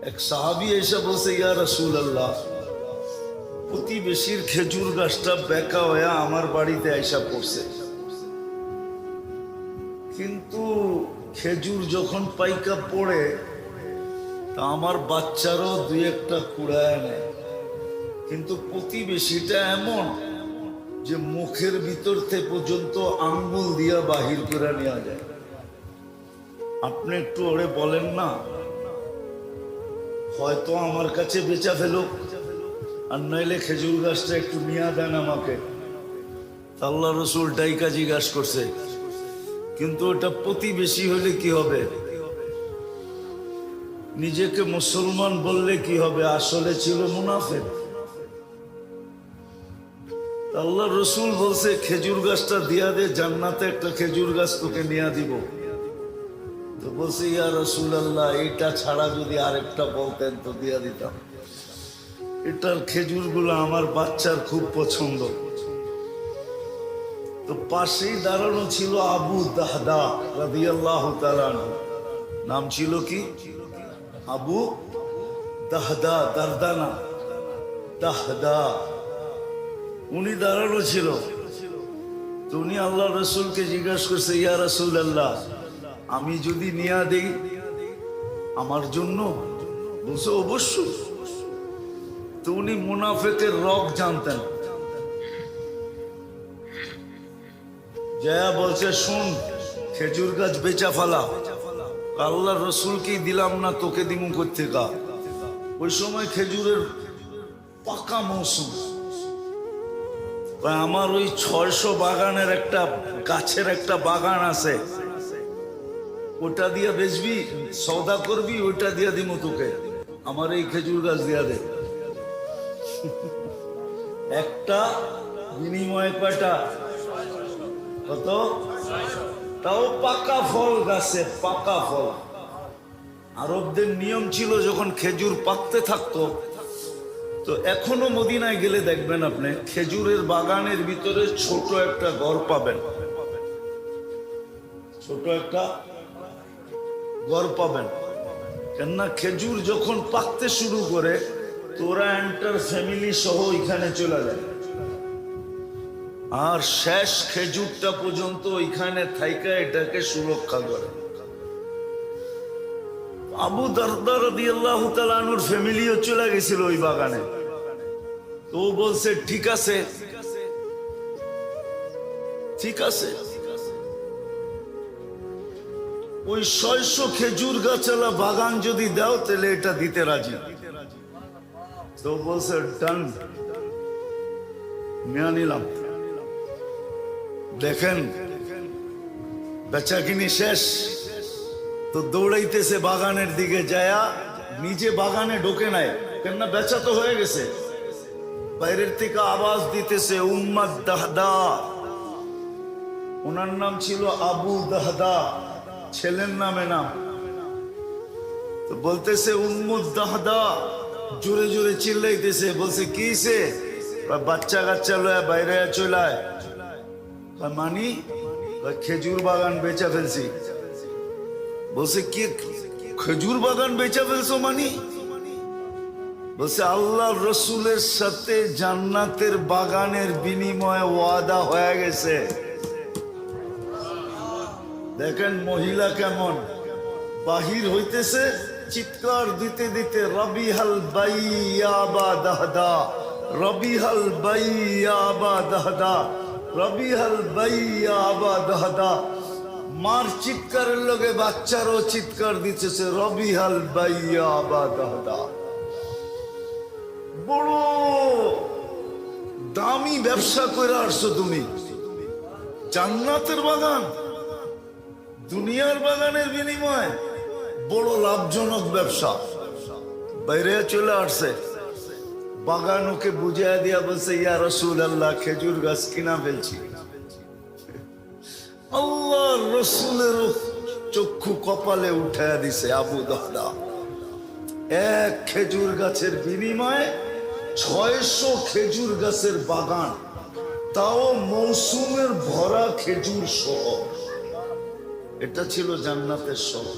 এক সাহাবী এসে বলছে, ইয়া রাসূলুল্লাহ, প্রতিবেশীর খেজুর গাছটা বেঁকা হয়ে আমার বাড়িতে আইসা পড়ছে, কিন্তু খেজুর যখন পাইকা পড়ে তা আমার বাচ্চারও দুই একটা কুড়ায় নেয়, কিন্তু প্রতিবেশীটা এমন যে মুখের ভিতর থেকে পর্যন্ত আঙ্গুল দিয়া বাহির করে নেওয়া যায়। আপনি একটু ওরে বলেন না, হয়তো আমার কাছে বেচা ফেলো, আর নইলে খেজুর গাছটা একটু নিয়ে দেন আমাকে। আল্লাহ রসুল ডাইকা জিজ্ঞাসা করছে, কিন্তু ওটা প্রতিবেশী হলে কি হবে? নিজেকে মুসলমান বললে কি হবে? আসলে ছিল মুনাফিক। আল্লাহ রসুল বলছে, খেজুর গাছটা দিয়া দে, জান্নাতে একটা খেজুর গাছ তোকে নিয়ে দিব। তো বলছে, ইয়া রাসূলুল্লাহ, এটা ছাড়া যদি আরেকটা বলতেন তো দিয়া দিতাম। এটার খেজুরগুলো আমার বাচ্চার খুব পছন্দ। তো পাশেই দাঁড়ানো ছিল আবু দাহদা রাদিয়াল্লাহু তাআলা আনহু। নাম ছিল কি? আবু দাহদা, দারদানা, দাহদা। উনি দাঁড়ানো ছিল। তো উনি আল্লাহ রসুলকে জিজ্ঞাসা করছে, ইয়া রাসূলুল্লাহ, আমি যদি নিয়া দেই আমার জন্য? বলছে, অবশ্যই। তো উনি মুনাফিকের রগ জানতেন। জয়া বলছে, শুন, খেজুর গাছ বেচা ফালা। আল্লাহ রসুলকেই দিলাম না, তোকে দিমু কোত্থেকা? ওই সময় খেজুরের পাকা মৌসুম। আমার ওই 600 বাগানের একটা গাছের একটা বাগান আছে, ওটা দিয়ে বেচবি, সওদা করবি, ওইটা দিয়ে দিমু তোকে। আমার এই খেজুর গাছ দিয়া দে। একটা বিনিময়ে কয়টা? কত? তাও পাকা ফল গাছে, পাকা ফল। আরবদের নিয়ম ছিল, যখন খেজুর পাকতে থাকতো, তো এখনো মদিনায় গেলে দেখবেন আপনি খেজুরের বাগানের ভিতরে ছোট একটা ঘর পাবেন, ছোট একটা ঘর পাবেন। কেননা খেজুর যখন পাকতে শুরু করে, তোরা এন্টার ফ্যামিলি সহ এখানে চলে যায়, আর শেষ খেজুরটা পর্যন্ত ওইখানে থাইকা এটাকে সুরক্ষা করে। আবু দারদা রাদিয়াল্লাহু তাআলা আনহুর ফ্যামিলিও চলে গেছিল ওই বাগানে। তো বলছে, ঠিক আছে, ঠিক আছে। ওই 600 খেজুর গাছালা বাগান যদি দাও তাহলে এটা দিতে রাজি। তো বলছে, ডান, নিয়ে নিলাম। দেখেন বেচা কিনি শেষ, তো দৌড়াইতেছে বাগানের দিকে, যায়া নিজে বাগানে ঢোকে নাই, কেননা বেচা তো হয়ে গেছে। বাইরের থেকে আওয়াজ দিতেছে, উম্মাদ দাহদা। ওনার নাম ছিল আবু দাহদা, ছেলের নামে নাম। তো বলতেছে, উম্মুদ দাহদা, জোরে জোরে চিল্লাইতেছে। বলছে, কি সে? বাচ্চা কাচ্চা লয়া বাইরে চলায়। মানি খেজুর বাগান বেচা ফেলছি। বলছে, কি খেজুর বাগান বেচা ফেলছো? মানি বলছে, আল্লাহ রসুলের সাথে জান্নাতের বাগানের বিনিময়ে ওয়াদা হয়ে গেছে। দেখেন মহিলা কেমন বাহির হইতেছে, চিৎকার দিতে দিতে, রবিহাল বাইয়া বা দাহদা, রবিহাল বাইয়া বা দাহদা, রবিহাল বাইয়া বা দাহদা। মার চিৎকারের লগে বাচ্চারও চিৎকার দিতেছে, রবিহাল বাইয়া বা দাহদা। বড় দামি ব্যবসা করে আসছো তুমি, জান্নাতের বাগান দুনিয়ার বাগানের বিনিময়ে, বড় লাভজনক ব্যবসা। বাইরে চলে আসছে, বাগান ওকে বুঝাইয়া দিয়া বলছে, ইয়া রাসূলুল্লাহ, খেজুর গাছ কিনা ফেলছি। আল্লাহ রসুলের চক্ষু কপালে উঠাইয়া দিছে। আবু দাহদা এক খেজুর গাছের বিনিময়ে 600 খেজুর গাছের বাগান, তাও মৌসুমের ভরা খেজুর সহ। এটা ছিল জান্নাতের শহর।